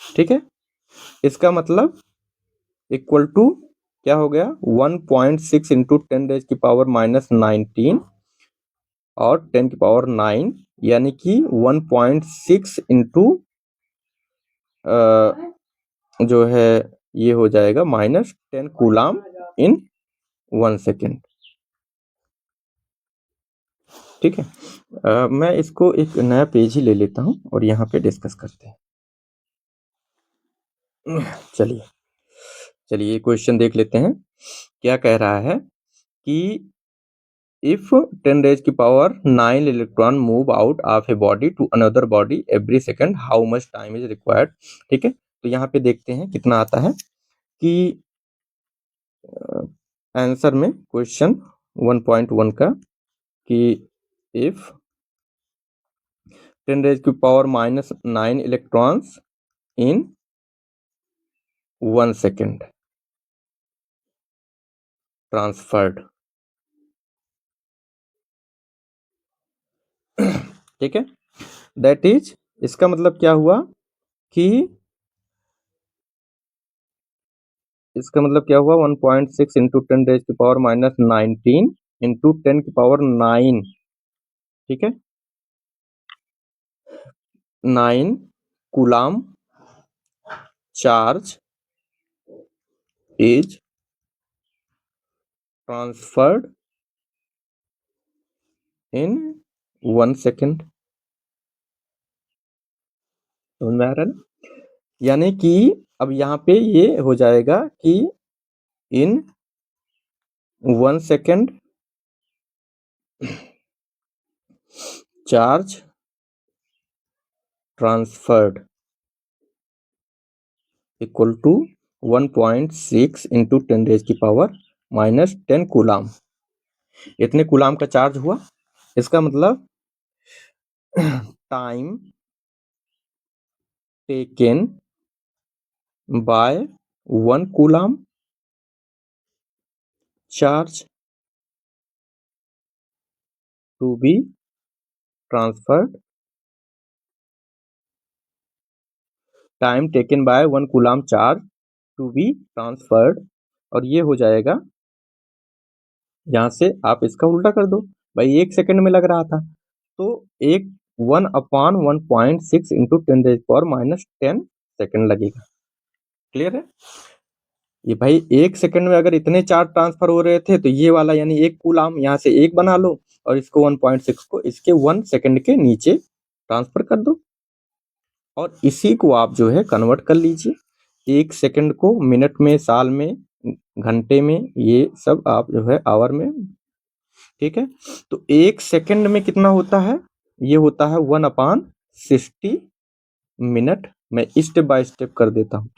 ठीक है, इसका मतलब इक्वल टू क्या हो गया, 1.6 इंटू 10 रेज की पावर -19 और 10 की पावर 9, यानी कि 1.6 इंटू जो है ये हो जाएगा -10 कूलाम इन 1 सेकेंड, ठीक है। मैं इसको एक नया पेज ही ले लेता हूं और यहाँ पे डिस्कस करते हैं। चलिए चलिए, क्वेश्चन देख लेते हैं। क्या कह रहा है कि इफ 10 रेज की power 9 electron move out of a body to another body every second, how much time is required, ठीक है। तो यहाँ पे देखते हैं कितना आता है कि आंसर में क्वेश्चन 1.1 का, कि इफ 10 रेज की power -9 electrons in 1 second transferred, ठीक है, दैट इज, इसका मतलब क्या हुआ कि इसका मतलब क्या हुआ, 1.6 इंटू 10 रेज की पावर -19 इंटू 10 की पावर 9, ठीक है, 9 coulomb charge is transferred in 1 second. समझ में आ रहा है ना? यानी कि अब यहाँ पे ये हो जाएगा कि in 1 second charge transferred equal to 1.6 into 10 raise की पावर -10 कूलाम, इतने कूलाम का चार्ज हुआ। इसका मतलब time taken by 1 coulomb charge to be transferred, time taken by 1 coulomb charge to be transferred, और ये हो जाएगा, यहाँ से आप इसका उल्टा कर दो, भाई 1 सेकंड में लग रहा था, तो 1/1.6 इंटू 10 रेज पावर -10 सेकंड लगेगा। क्लियर है? ये भाई 1 सेकंड में अगर इतने चार्ज ट्रांसफर हो रहे थे तो ये वाला यानी 1 कूलाम यहाँ से 1 बना लो और इसको 1.6 को इसके 1 सेकंड के नीचे ट्रांसफर कर दो और इसी को आप जो है कन्वर्ट कर लीजिए 1 सेकंड को मिनट में, साल में, घंटे में, ये सब आप जो है आवर में। ठीक है, तो 1 सेकंड में कितना होता है? ये होता है 1/60 मिनट। मैं स्टेप बाय स्टेप कर देता हूँ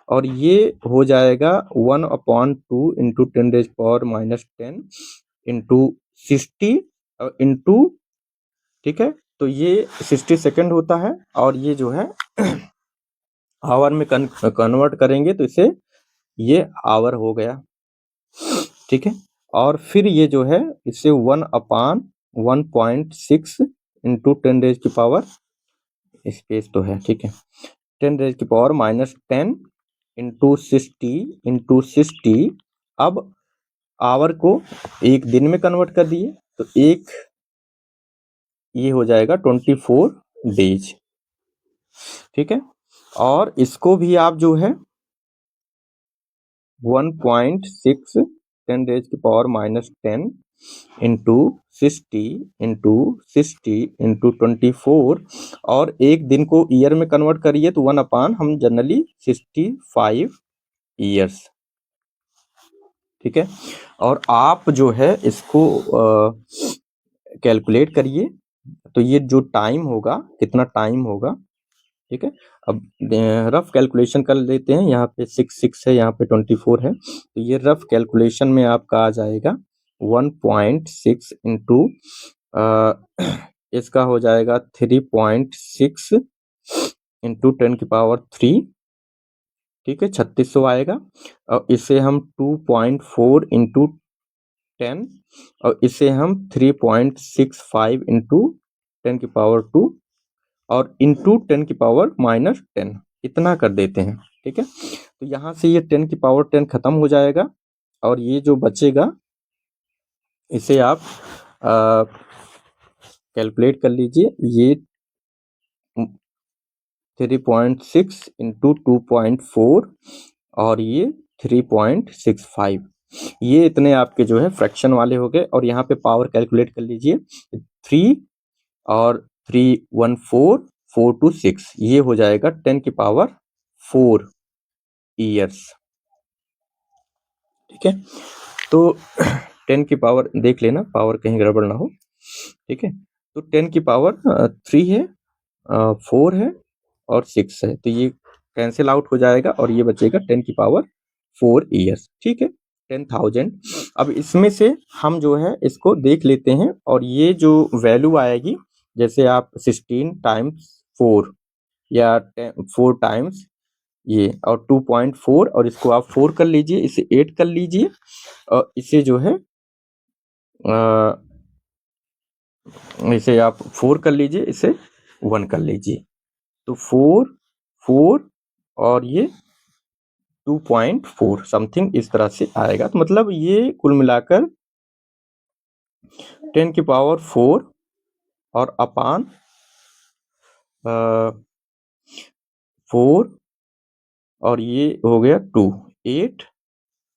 और ये हो जाएगा 1/2 इंटू 10⁻⁻10 इंटू 60 इंटू, ठीक है, तो ये 60 सेकंड होता है और ये जो है आवर में कन्वर्ट करेंगे तो इसे ये आवर हो गया। ठीक है, और फिर ये जो है इसे 1/1.6 इंटू 10⁻, स्पेस तो है, ठीक है, 10⁻⁻10 इंटू 60 अब आवर को एक दिन में कन्वर्ट कर दिए तो एक ये हो जाएगा 24 डेज। ठीक है, और इसको भी आप जो है 1.6 10⁻⁻10 इंटू 60 इंटू 24 और एक दिन को ईयर में कन्वर्ट करिए तो 1/, हम जनरली 65 ईयर्स। ठीक है, और आप जो है इसको कैलकुलेट करिए तो ये जो टाइम होगा, कितना टाइम होगा। ठीक है, अब रफ कैलकुलेशन कर लेते हैं। यहाँ पे 6 है, यहाँ पे 24 है, तो ये रफ कैलकुलेशन में आपका आ जाएगा 1.6 इंटू इसका हो जाएगा 3.6 इंटू 10⁻3, ठीक है, 3600 आएगा। और इसे हम 2.4 इंटू 10 और इसे हम 3.65 इंटू 10⁻2 और इंटू 10⁻−10 इतना कर देते हैं। ठीक है, तो यहाँ से ये 10⁻10 खत्म हो जाएगा और ये जो बचेगा इसे आप कैलकुलेट कर लीजिए। ये 3.6 इंटू 2.4 और ये 3.65, ये इतने आपके जो है फ्रैक्शन वाले हो गए। और यहाँ पे पावर कैलकुलेट कर लीजिए 3 और 3 1 4 4 to 6, ये हो जाएगा 10⁻4 ईयर्स। ठीक है, तो 10 की पावर देख लेना, पावर कहीं गड़बड़ ना हो। ठीक है, तो 10 की पावर 3 है, 4 है और 6 है, तो ये कैंसिल आउट हो जाएगा और ये बचेगा 10⁻4 ईयर्स। ठीक है, 10,000। अब इसमें से हम जो है इसको देख लेते हैं और ये जो वैल्यू आएगी, जैसे आप 16 टाइम्स 4 या 4 टाइम्स ये और 2.4 और इसको आप 4 कर लीजिए, इसे 8 कर लीजिए और इसे जो है इसे आप 4 कर लीजिए, इसे 1 कर लीजिए, तो 4 और ये 2.4 समथिंग इस तरह से आएगा। तो मतलब ये कुल मिलाकर 10⁻4 और अपान 4 और ये हो गया 2 8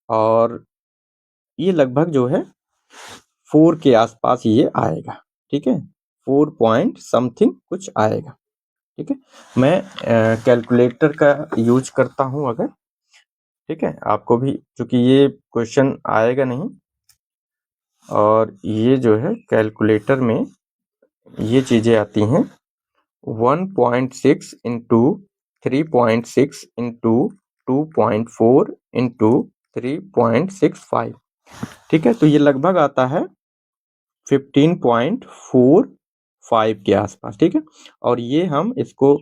और ये लगभग जो है 4 के आसपास ये आएगा। ठीक है, 4 पॉइंट समथिंग कुछ आएगा। ठीक है, मैं कैलकुलेटर का यूज करता हूं अगर, ठीक है, आपको भी, क्योंकि ये क्वेश्चन आएगा नहीं और ये जो है कैलकुलेटर में ये चीजें आती हैं 1.6 इंटू 3.6 इंटू 2.4 इंटू 3.65। ठीक है, तो ये लगभग आता है 15.45 के आसपास। ठीक है, और ये हम इसको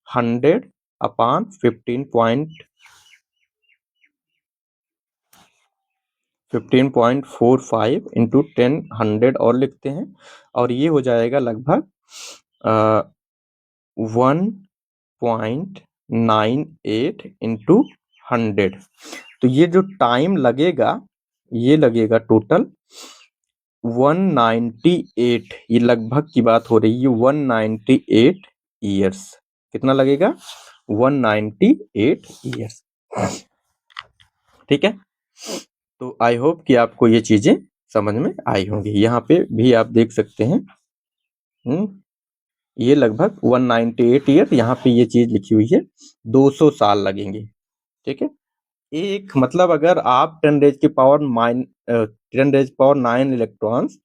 100 अपान 15.45 इंटू 10 100 और लिखते हैं और ये हो जाएगा लगभग 1.98 इंटू 100। तो ये जो टाइम लगेगा ये लगेगा टोटल 198, ये लगभग की बात हो रही है 198 ईयर्स। कितना लगेगा? 198 ईयर्स। ठीक है। तो आई होप कि आपको ये चीजें समझ में आई होंगी। यहाँ पे भी आप देख सकते हैं ये लगभग 198 ईयर, यहाँ पे ये चीज लिखी हुई है 200 साल लगेंगे। ठीक है। एक मतलब अगर आप 10 रेज पावर 9 इलेक्ट्रॉन्स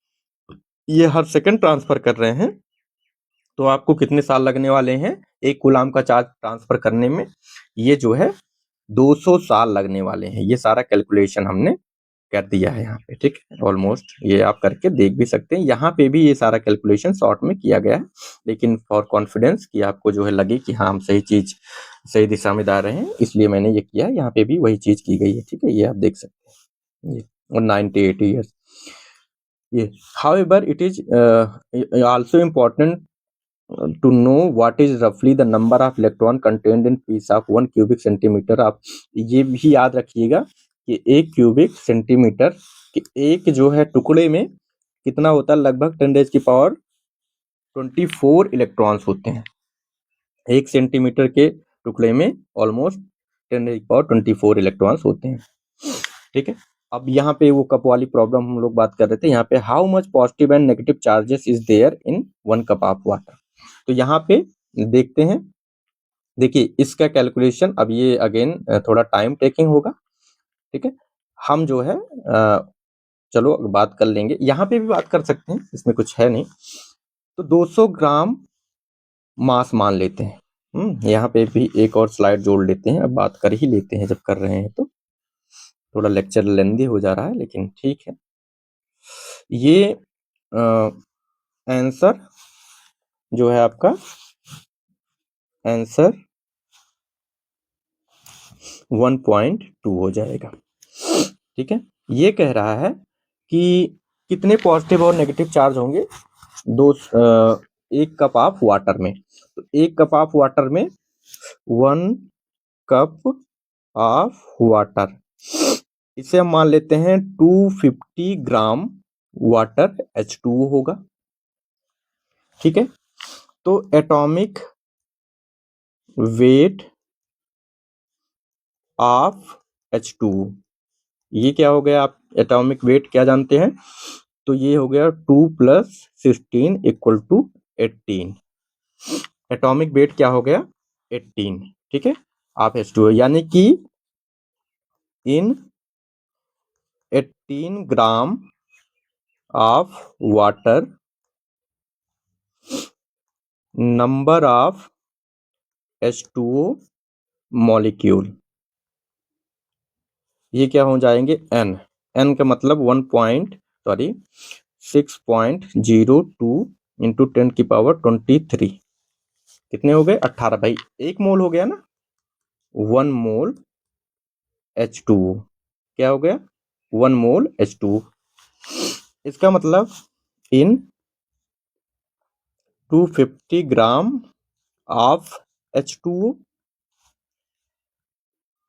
ये हर सेकंड ट्रांसफर कर रहे हैं तो आपको कितने साल लगने वाले हैं एक कूलाम का चार्ज ट्रांसफर करने में? ये जो है 200 साल लगने वाले हैं। ये सारा कैलकुलेशन हमने कर दिया है यहाँ पे। ठीक है, ऑलमोस्ट ये आप करके देख भी सकते हैं। यहाँ पे भी ये सारा कैलकुलेशन शॉर्ट में किया गया है, लेकिन फॉर कॉन्फिडेंस कि आपको जो है लगे कि हाँ हम सही दिशा में जा रहे हैं, इसलिए मैंने ये किया है। यहाँ पे भी वही चीज की गई है। ठीक है, ये आप देख सकते हैं, ये 198 ईयर्स। ये however it is also important to know what is roughly the number of electron contained in piece of 1 cubic centimeter। आप ये भी याद रखिएगा कि 1 क्यूबिक सेंटीमीटर के एक जो है टुकड़े में कितना होता है, लगभग 10⁻24 इलेक्ट्रॉन्स होते हैं। 1 सेंटीमीटर के टुकड़े में ऑलमोस्ट 10⁻24 इलेक्ट्रॉन्स होते हैं। ठीक है। अब यहाँ पे वो कप वाली प्रॉब्लम हम लोग बात कर रहे थे। यहाँ पे how much positive and negative charges is there in 1 cup of water. तो यहाँ पे देखते हैं, देखिए इसका कैलकुलेशन अब ये अगेन थोड़ा टाइम टेकिंग होगा। ठीक है, हम जो है चलो बात कर लेंगे, यहाँ पे भी बात कर सकते हैं, इसमें कुछ है नहीं। तो 200 ग्राम मास मान लेते हैं। यहाँ पे भी एक और स्लाइड जोड़ लेते हैं, अब बात कर ही लेते हैं जब कर रहे हैं तो। थोड़ा लेक्चर लेंदी हो जा रहा है लेकिन ठीक है। ये आंसर जो है आपका आंसर 1.2 हो जाएगा। ठीक है, ये कह रहा है कि कितने पॉजिटिव और नेगेटिव चार्ज होंगे एक कप ऑफ वाटर में। तो एक कप ऑफ वाटर में 1 कप ऑफ वाटर, इसे हम मान लेते हैं 250 ग्राम वाटर H2O होगा। ठीक है, तो एटॉमिक वेट ऑफ H2O, ये क्या हो गया? आप एटॉमिक वेट क्या जानते हैं? तो ये हो गया 2 + 16 = 18। एटॉमिक वेट क्या हो गया? 18। ठीक है, आप H2O यानी कि इन 18 gram of water number of H2O molecule, ये क्या हो जाएंगे? n का मतलब 6.02 इंटू 10⁻23। कितने हो गए? 18। भाई 1 मोल हो गया ना, 1 मोल H2O क्या हो गया? 1 मोल H2O। इसका मतलब इन 250 gram of H2O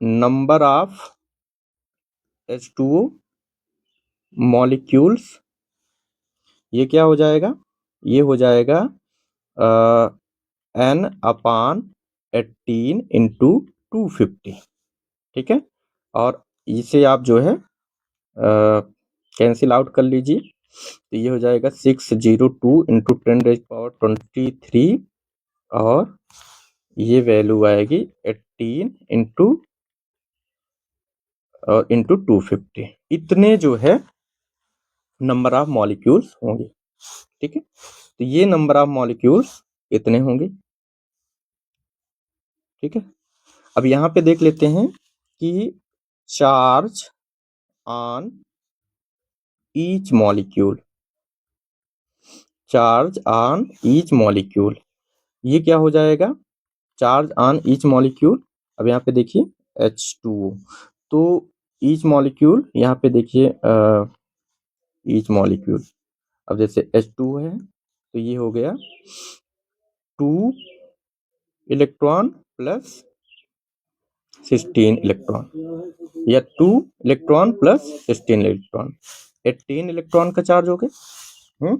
number of H2O molecules, ये क्या हो जाएगा? ये हो जाएगा n/18 इंटू 250। ठीक है, और इसे आप जो है कैंसिल आउट कर लीजिए, तो ये हो जाएगा 602 इंटू 10⁻23 और ये वैल्यू आएगी 18 इंटू 250। इतने जो है नंबर ऑफ मॉलिक्यूल्स होंगे। ठीक है, तो ये नंबर ऑफ मॉलिक्यूल्स कितने होंगे? ठीक है, अब यहाँ पे देख लेते हैं कि charge on each molecule, charge on each molecule, ये क्या हो जाएगा? चार्ज ऑन ईच मॉलिक्यूल, अब यहाँ पे देखिए H2O, तो ईच मॉलिक्यूल यहाँ पे देखिए ईच मॉलिक्यूल, अब जैसे H2O है तो ये हो गया 2 इलेक्ट्रॉन प्लस 16 इलेक्ट्रॉन, या 2 इलेक्ट्रॉन प्लस 16 इलेक्ट्रॉन, 18 इलेक्ट्रॉन का चार्ज हो गया।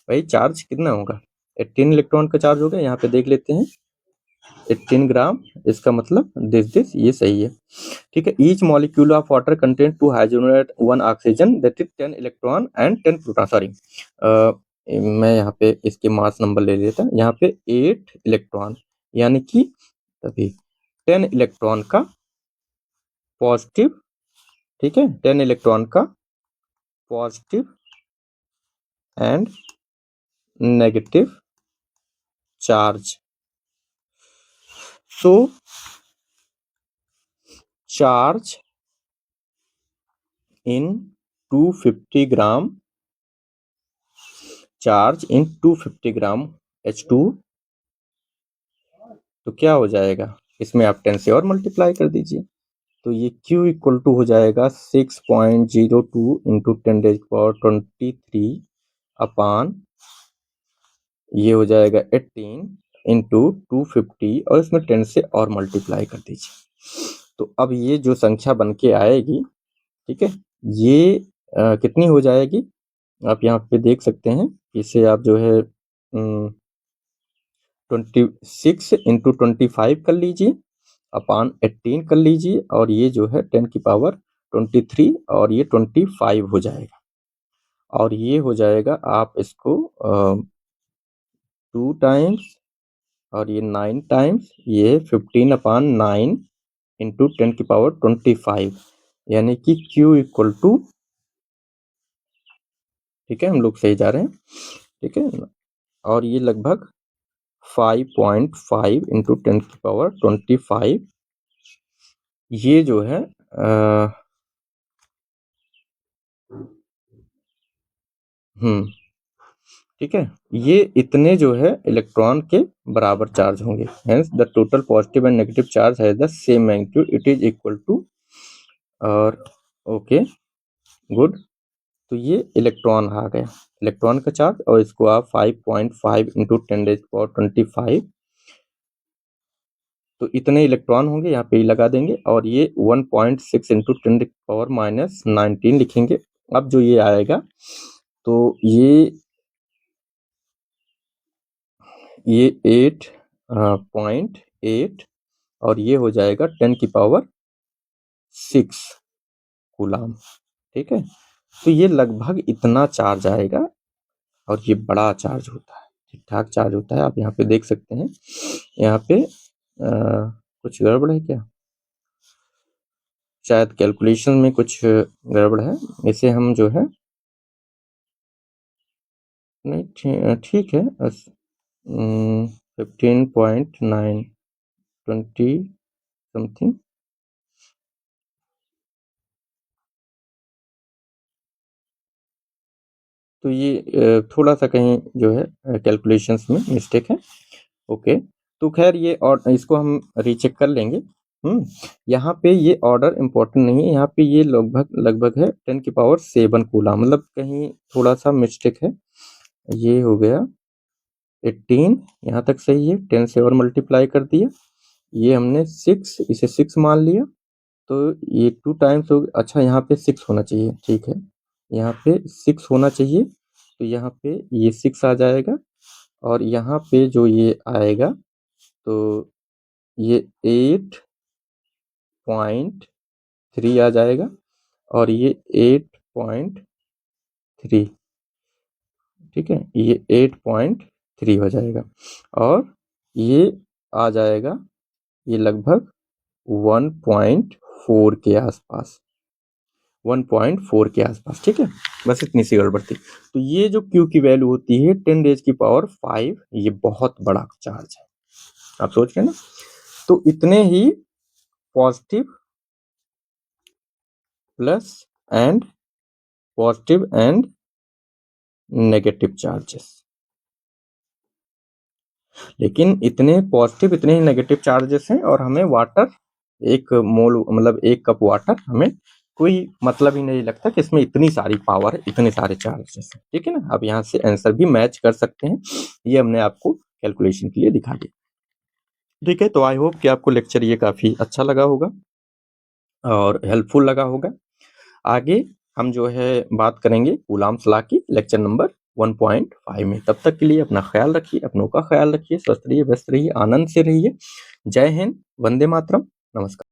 भाई चार्ज कितना होगा? 18 इलेक्ट्रॉन का चार्ज हो गया। यहाँ पे देख लेते हैं 18 ग्राम, इसका मतलब दिस ये सही है। ठीक है, each molecule of water contain 2 hydrogen 1 oxygen that is 10 electron and 10 proton. Sorry, मैं यहाँ पे इसके मास नंबर ले लेता, यहाँ पे 8 इलेक्ट्रॉन, यानी कि तभी 10 इलेक्ट्रॉन का पॉजिटिव, ठीक है, 10 इलेक्ट्रॉन का positive and negative charge. So charge in 250 gram, charge in 250 gram H2, तो क्या हो जाएगा, इसमें आप 10 से और मल्टीप्लाई कर दीजिए, तो ये Q इक्वल टू हो जाएगा 6.02 इंटू 10⁻23 अपान, ये हो जाएगा 18 इंटू 250 और इसमें 10 से और मल्टीप्लाई कर दीजिए। तो अब ये जो संख्या बन के आएगी, ठीक है, ये कितनी हो जाएगी, आप यहाँ पे देख सकते हैं, इसे आप जो है 26 इंटू 25 कर लीजिए अपान 18 कर लीजिए, और ये जो है 10 की पावर 23 और ये 25 हो जाएगा, और ये हो जाएगा आप इसको 2 टाइम्स और ये 9 टाइम्स, ये 15 अपान 9 इंटू 10 की पावर 25, यानी कि Q इक्वल टू, ठीक है, हम लोग सही जा रहे हैं, ठीक है, और ये लगभग 5.5 इंटू 10 की पावर 25, ये जो है ठीक है, ये इतने जो है इलेक्ट्रॉन के बराबर चार्ज होंगे, hence the total positive and negative charge has the same magnitude, it is equal to, और ओके गुड, तो ये इलेक्ट्रॉन आ गया, इलेक्ट्रॉन का चार्ज, और इसको आप 5.5 इंटू 10⁻25, तो इतने इलेक्ट्रॉन होंगे, यहाँ पे ही लगा देंगे, और ये 1.6 इंटू 10⁻⁻19 लिखेंगे। अब जो ये आएगा, तो ये 8.8 और ये हो जाएगा 10 की पावर 6 कूलाम, ठीक है, तो ये लगभग इतना चार्ज आएगा, और ये बड़ा चार्ज होता है, ठीक ठाक चार्ज होता है, आप यहाँ पे देख सकते हैं, यहाँ पे कुछ गड़बड़ है क्या, शायद कैलकुलेशन में कुछ गड़बड़ है, इसे हम जो है, नहीं ठीक है, 15.9 20 समथिंग, तो ये थोड़ा सा कहीं जो है कैलकुलेशंस में मिस्टेक है, ओके, तो खैर ये, और इसको हम रीचेक कर लेंगे। यहाँ पे ये ऑर्डर इम्पोर्टेंट नहीं है, यहाँ पे ये लगभग है 10 की पावर 7 कूलाम, मतलब कहीं थोड़ा सा मिस्टेक है, ये हो गया 18, यहाँ तक सही है, 10 से और मल्टीप्लाई कर दिया, ये हमने 6, इसे 6 मान लिया, तो ये 2 टाइम्स हो, अच्छा यहाँ पे 6 होना चाहिए, ठीक है, यहाँ पे 6 होना चाहिए, तो यहाँ पे ये 6 आ जाएगा, और यहाँ पे जो ये आएगा, तो ये 8.3 आ जाएगा, और ये 8.3, ठीक है, ये 8.3 हो जाएगा, और ये आ जाएगा, ये लगभग 1.4 के आसपास, 1.4 के आसपास, ठीक है, बस इतनी सी गड़बड़ थी। तो ये जो Q की वैल्यू होती है 10 रेज की पावर 5, ये बहुत बड़ा चार्ज है, आप सोच रहे हैं ना, तो इतने ही positive plus and positive and negative charges, लेकिन इतने पॉजिटिव इतने ही नेगेटिव चार्जेस हैं, और हमें वाटर एक मोल, मतलब 1 कप वाटर, हमें कोई मतलब ही नहीं लगता कि इसमें इतनी सारी पावर है, इतने सारे चार्जेस हैं, ठीक है ना, आप यहाँ से आंसर भी मैच कर सकते हैं, ये हमने आपको कैलकुलेशन के लिए दिखा दिया, ठीक है, तो आई होप कि आपको लेक्चर ये काफ़ी अच्छा लगा होगा और हेल्पफुल लगा होगा। आगे हम जो है बात करेंगे कूलाम्स लॉ की, लेक्चर नंबर 1.5 में। तब तक के लिए अपना ख्याल रखिए, अपनों का ख्याल रखिए, स्वस्थ रहिए, व्यस्त रहिए, आनंद से रहिए। जय हिंद, वंदे मातरम, नमस्कार।